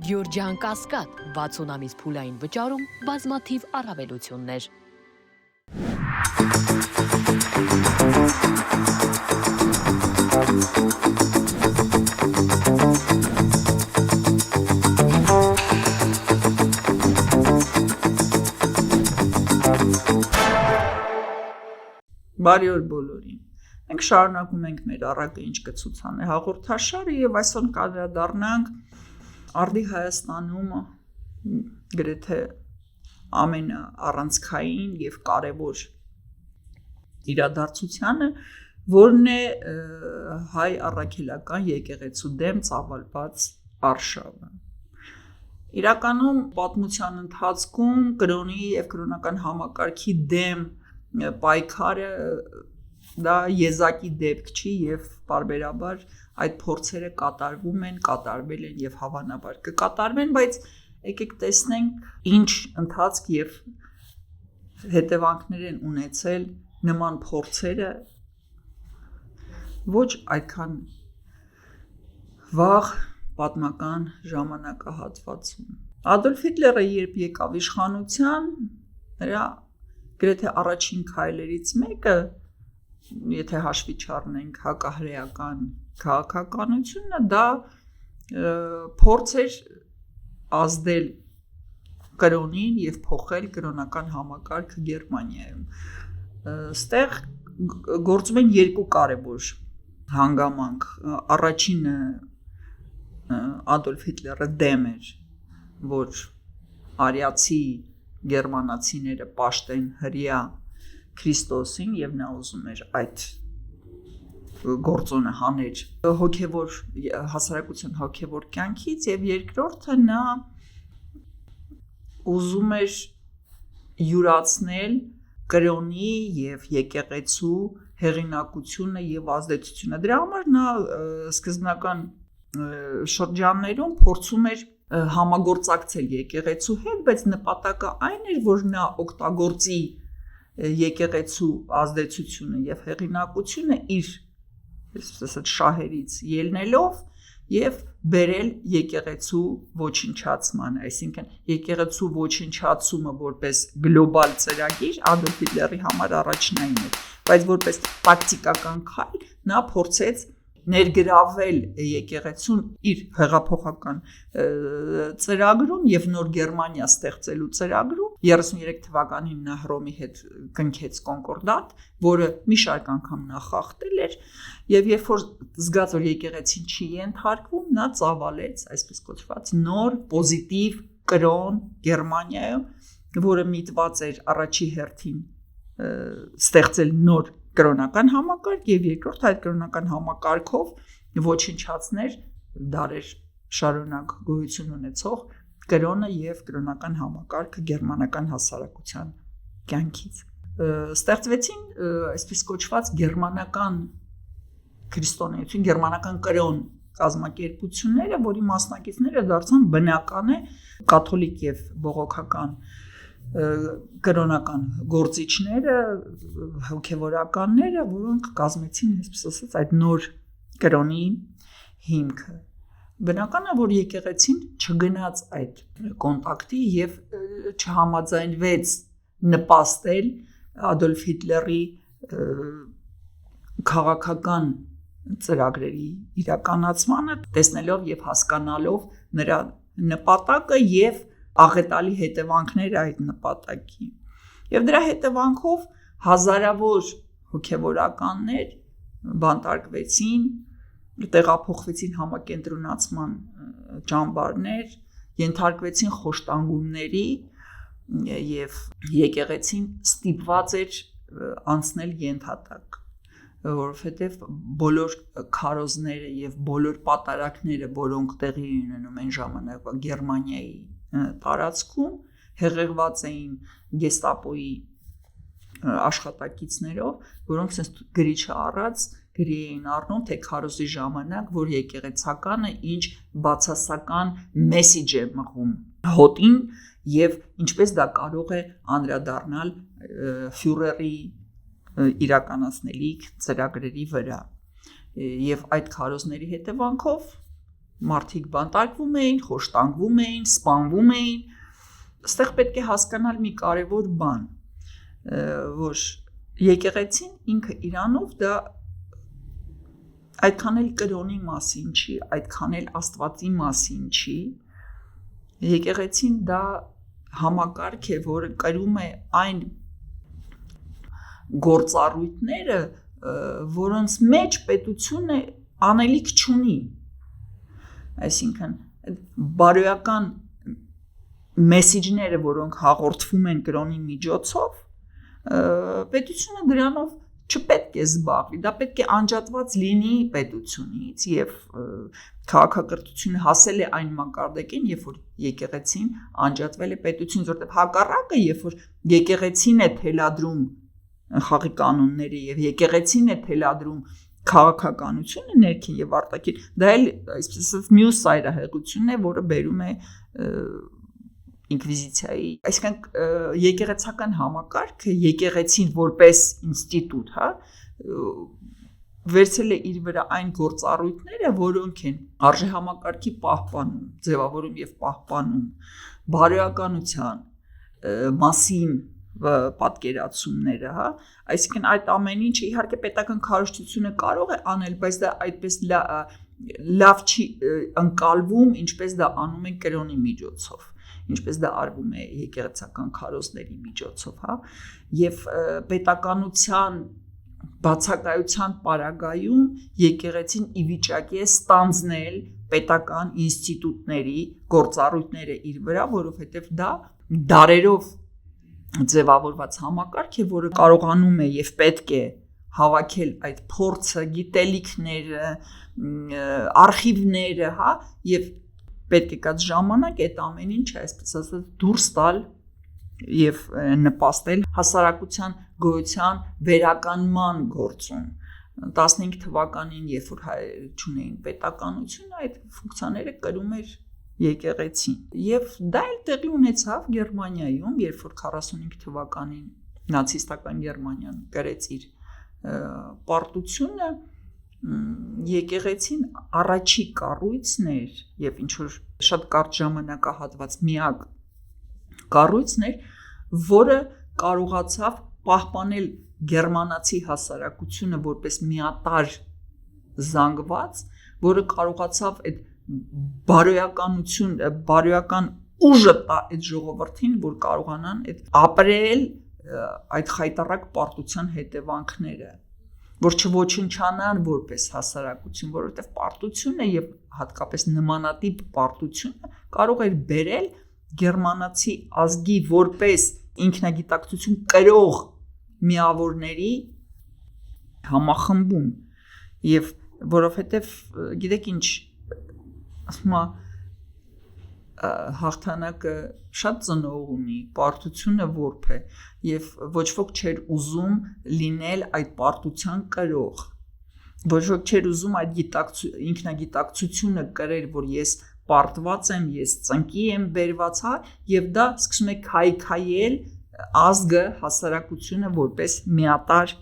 Գյորջյան Կասկադ 60 ամիս փուլային վճարում բազմաթիվ առավելություններ։ Բարի օր բոլորին։ Մենք շարունակում ենք մեր առակը ինչ կցուցանե հաղորդաշարը եւ այսօր կանդրադառնանք Արդի Հայաստանում գրեթե ամենաառանցքային եւ կարեւոր իրադարձությանը, որն է հայ առաքելական եկեղեցու դեմ ծավալված արշավը։ Իրականում պատմության ընթացքում կրոնի եւ կրոնական համակարգի դեմ պայքարը դա եզակի դեպք չի եւ բարբերաբար այդ փորձերը կատարվել են եւ հավանաբար կկատարվեն, բայց եկեք տեսնենք ինչ ընթացք եւ հետևանքներ են ունեցել նման փորձերը ոչ այդքան վաղ պատմական ժամանակահատվածում։ Ադոլֆ Հիտլերը երբ եկավ իշխանության, նրա գրեթե առաջին քայլերից մեկը, եթե հաշվի չառնենք հակահրեական քաղաքականությունը, դա փորձ էր ազդել կրոնին եւ փոխել կրոնական համակարգը Գերմանիայում։ Ստեղ գործում են երկու կարևոր հանգամանք։ Առաջինը Ադոլֆ Հիտլերը դեմ էր, որ արիացի գերմանացիները պաշտեն հրեա Քրիստոսին եւ նա ուզում էր այդ գործոնը հաներ հոգեվոր հասարակության հոգեվոր կյանքից եւ երկրորդը նա ուզում էր յուրացնել կրոնի եւ եկեղեցու հեղինակությունը եւ ազդեցությունը։ Դրա համար նա սկզբնական շրջաններում փորձում էր համագործակցել եկեղեցու հետ, բայց նպատակը այն էր, որ նա օգտագործի եկեղեցու ազդեցությունը եւ հեղինակությունը իր շահերից ելնելով եւ բերել եկեղեցու ոչնչացման, այսինքն եկեղեցու ոչնչացումը որպես գլոբալ ծրագիր Ադոլֆ Հիտլերի համար առաջնային էր, բայց որպես տակտիկական քայլ նա փորձեց ներգրավել եկեղեցուն իր հեղափոխական ծրագրում եւ նոր Գերմանիա ստեղծելու ծրագրում 33 թվականին նա Հռոմի հետ կնքեց կոնկորդատ, որը մի շարք անգամ նախախտել էր եւ երբ որ զգաց որ եկեղեցին չի ենթարկվում, նա ծավալեց այսպես կոչված նոր պոզիտիվ կրոն Գերմանիայում, որը միտված էր առաջի հերթին ստեղծել նոր կրոնական համակարգ եւ երկրորդ այդ կրոնական համակարգով ոչնչացներ դարեր շարունակ գոյություն ունեցող կրոնը եւ կրոնական համակարգը գերմանական հասարակության կյանքից։ Ստեղծվեցին այսպես կոչված գերմանական քրիստոնեություն, գերմանական կրոն կազմակերպությունները, որի մասնակիցները դարձան բնական է կաթոլիկ եւ բողոքական կրոնական գործիչները, հոգևորականները, որոնք կազմեցին, այսպես ասած, այդ նոր կրոնի հիմքը։ Բնական է, որ եկեղեցին չգնաց այդ կոնտակտի եւ չհամաձայնվեց նպաստել Ադոլֆ Հիտլերի քաղաքական ծրագրերի իրականացմանը, տեսնելով եւ հասկանալով նրա նպատակը եւ աղետալի հետևանքները այդ նպատակի։ Եվ դրա հետևանքով հազարավոր հոգևորականներ բանտարկվեցին, տեղափոխվեցին համակենտրոնացման ճամբարներ, ենթարկվեցին խոշտանգումների եւ եկեղեցին ստիպված էր անցնել ենթատակ, որովհետեւ բոլոր քարոզները եւ բոլոր պատարակները, որոնք տեղի ունենում են ժամանակվա Գերմանիայի տարածքում հեղեղված էին գեստապոյի աշխատակիցներով, որոնք sense գրիչը առած գրի էին առնում թե քարոզի ժամանակ, որ եկեղեցականը ինչ բացասական մեսիջ է մղում հոտին եւ ինչպես դա կարող է անդրադառնալ ֆյուրերի իրականացնելիք ծրագրերի վրա։ Եվ այդ քարոզների հետևանքով մարդիկ բանտարկվում էին, խոշտանգվում էին, սպանվում էին։ Այստեղ պետք է հասկանալ մի կարևոր բան, որ եկեղեցին ինքը իրանով դա այդքան էլ կրոնի մասին չի, այդքան էլ Աստվածի մասին չի։ Եկեղեցին դա համակարգ է, որը կրում է այն գործառույթները, որոնց մեջ պետությունը անելիք չունի։ Այսինքն բարոյական մեսիջները, որոնք հաղորդվում են կրոնի միջոցով, պետությունը դրանով չպետք է զբաղվի, դա պետք է անջատված լինի պետությունից եւ քաղաքակրթությունը հասել է այն մակարդակին, երբ որ եկեղեցին անջատվել է պետությունից, որտեղ հակառակը, երբ որ եկեղեցին է թելադրում խաղի կանոնները եւ եկեղեցին է թելադրում քաղաքականությունը ներքին եւ արտաքին, դա էլ այսպես մյուս այրահեղությունն է, որը բերում է ինկվիզիցիայի, այսինքն եկեղեցական համակարգը եկեղեցին որպես ինստիտուտ, հա, վերցել է իր վրա այն գործառույթները, որոնք են արժեհամակարգի պահպանում, ձևավորում եւ պահպանում, բարոյականության մասին պատկերացումները, հա, այսինքն այդ ամեն ինչը իհարկե պետական քարոզչությունը կարող է անել, բայց դա այդպես լավ չի ընկալվում, ինչպես դա անում են կրոնի միջոցով, ինչպես դա արվում է եկեղեցական քարոզների միջոցով, հա, եւ պետականության բացակայության պարագայում եկեղեցին ի վիճակի է ստանձնել պետական ինստիտուտների գործառույթները իր վրա, որովհետեւ դա դարերով ձևավորված համակարգ է, որը կարողանում է եւ պետք է հավաքել այդ փորձը, գիտելիքները, արխիվները, հա, եւ պետք է կած ժամանակ այդ ամեն ինչը, այսպես ասած, դուրս տալ եւ նպաստել հասարակության գոյության վերականգնման գործում։ 15 թվականին, երբ որ հայերը չունեին պետականություն, այդ ֆունկցիաները կրում էր եկեղեցին։ Եվ դա էլ տեղի ունեցավ Գերմանիայում, երբ որ 45 թվականին նացիստական Գերմանիան կրեց իր պարտությունը, եկեղեցին առաջի կառույցն էր եւ ինչ որ շատ կարճ ժամանակահատված միակ կառույցն էր, որը կարողացավ պահպանել գերմանացի հասարակությունը որպես միատարր զանգված, որը կարողացավ այդ բարոյական ուժը տա այդ ժողովրդին, որ կարողանան ապրել այդ խայտառակ պարտության հետևանքները, որ չոչնչանան որպես հասարակություն, որովհետև պարտությունը եւ հատկապես նմանատիպ պարտությունը կարող էր բերել գերմանացի ազգի որպես ինքնագիտակցություն կրող միավորների համախմբում եւ որովհետև գիտեք ինչ ասում հաղթանակը շատ ծնող ունի, պարտությունը որբ է եւ ոչ ոք չէր ուզում լինել այդ պարտության կրող, ոչ ոք չէր ուզում այդ ինքնագիտակցությունը կրել, որ ես պարտված եմ, ես ծնկի եմ բերված, հա, եւ դա սկսում է քայքայել ազգը, հասարակությունը որպես միատարր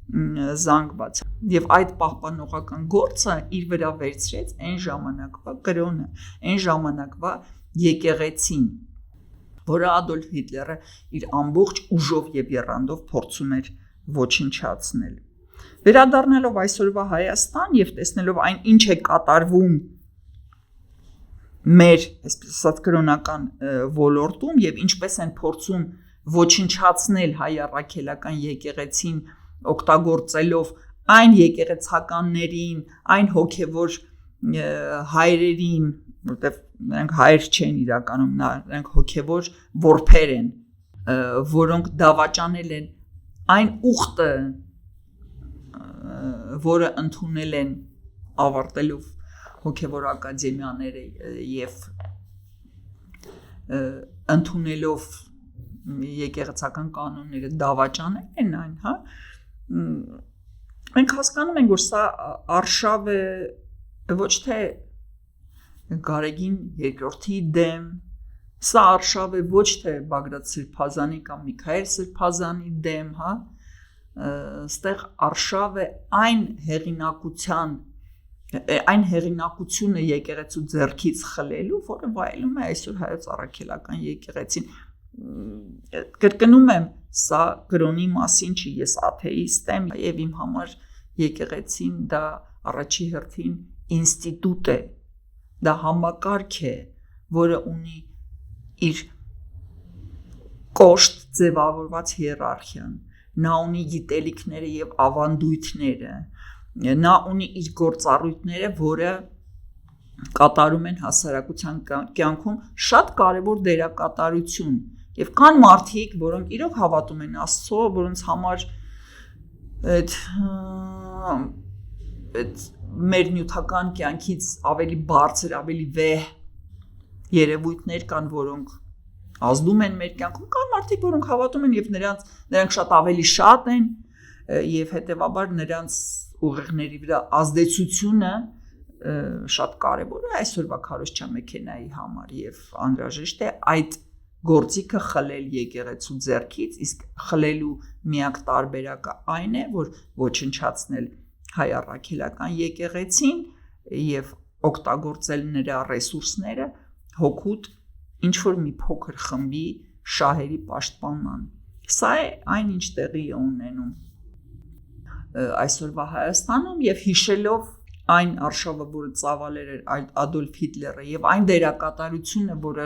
զանգված եւ այդ պահպանողական գործը իր վրա վերցրեց այն ժամանակվա կրոնը, այն ժամանակվա եկեղեցին, որը Ադոլֆ Հիտլերը իր ամբողջ ուժով եւ եռանդով փորձում էր ոչնչացնել։ Վերադառնալով այսօրվա Հայաստան եւ տեսնելով այն ինչ է կատարվում մեր, այսպես ասած, կրոնական ոլորտում եւ ինչպես են փորձում ոչնչացնել հայ առաքելական եկեղեցին օգտագործելով այն եկեղեցականներին, այն հոգևոր հայրերին, որտեղ նրանք հայր չեն իրականում, նրանք հոգևոր որբեր են, որոնք դավաճանել են այն ուխտը, որը ընդունել են ավարտելով հոգևոր ակադեմիաները եւ ընդունելով եկեղեցական կանոնները դավաճանել են այն, հա, մենք հասկանում ենք, որ սա արշավ է ոչ թե Գարեգին երկրորդի դեմ, սա արշավ է ոչ թե Բագրատ Սրբազանի կամ Միքայել Սրբազանի դեմ, հա, ստեղ արշավ է այն հեղինակության այն հեղինակությունը եկեղեցու ձեռքից խլելու, որը վայելում է այսօր հայոց առաքելական եկեղեցին։ Կրկնում եմ, սա կրոնի մասին չի, ես աթեիստ եմ եւ իմ համար եկեղեցին դա առաջի հերթին ինստիտուտ է, դա համակարգ է, որը ունի իր կոշտ ձևավորված հիերարխիան, նա ունի գիտելիքները եւ ավանդույթները, նա ունի իր գործառույթները, որը կատարում են հասարակության կյանքում շատ կարևոր դերակատարություն եւ կան մարդիկ, որոնք իրոք հավատում են Աստծո, որոնց համար այդ մեր նյութական կյանքից ավելի բարձր, ավելի վեհ երևույթներ կան, որոնք ազդում են մեր կյանքում, կան մարդիկ, որոնք հավատում են եւ նրանք շատ ավելի շատ են եւ հետեւաբար նրանց ուղեղների վրա ազդեցությունը շատ կարևոր է այսօրվա քարոզչա մեքենայի համար եւ անհրաժեշտ է այդ գործիքը խլել եկեղեցու ձեռքից, իսկ խլելու միակ տարբերակը այն է, որ ոչնչացնել հայ առաքելական եկեղեցին եւ օգտագործել նրա ռեսուրսները հոգուտ ինչ որ մի փոքր խմբի շահերի պաշտպանման։ Սա է այն, ինչ տեղի է ունենում այսօրվա Հայաստանում եւ հիշելով այն արշավը, որը ծավալել էր Ադոլֆ Հիտլերը եւ այն դերակատարությունը, որը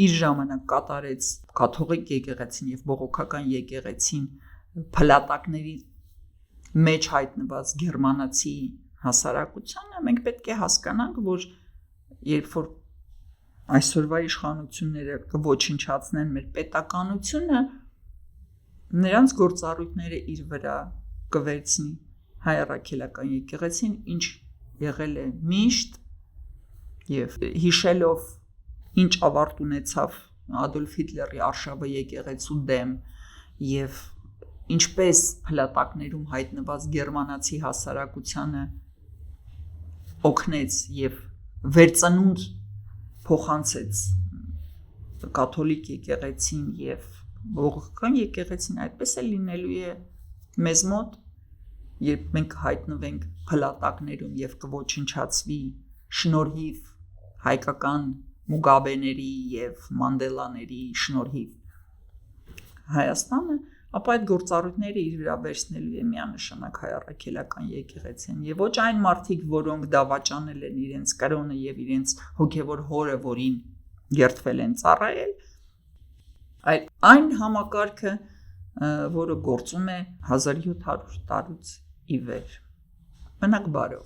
իր ժամանակ կատարեց կաթողիկ եկեղեցին եւ բողոքական եկեղեցին փլատակների մեջ հայտնված գերմանացի հասարակությանը, մենք պետք է հասկանանք, որ երբ որ այսօրվա իշխանությունները կոչնչացնեն մեր պետականությունը, նրանց գործառույթները իր վրա կվերցնի հայ առաքելական եկեղեցին, ինչ եղել է միշտ եւ հիշելով ինչ ավարտ ունեցավ Ադոլֆ Հիտլերի արշավը եկեղեցու դեմ եւ ինչպես փլատակներում հայտնված գերմանացի հասարակությանը օգնեց եւ վերծնունդ փոխանցեց կաթոլիկ եկեղեցին եւ բողոքական եկեղեցին, այդպես է լինելու է մեզ մոտ, երբ մենք հայտնվենք փլատակներում եւ կոչնչացվի շնորհիվ հայկական Մուգաբեների եւ Մանդելաների շնորհիվ Հայաստանը, ապա այդ գործառույթները իր վրա վերցնելու է միանշանակ հայ առաքելական եկեղեցին եւ ոչ այն մարդիկ, որոնք դավաճանել են իրենց կրոնը եւ իրենց հոգեվոր հորը, որին երդվել են ծառայել, այլ այն համակարգը, որը գործում է 1700 տարուց ի վեր։ Մնաք բարով։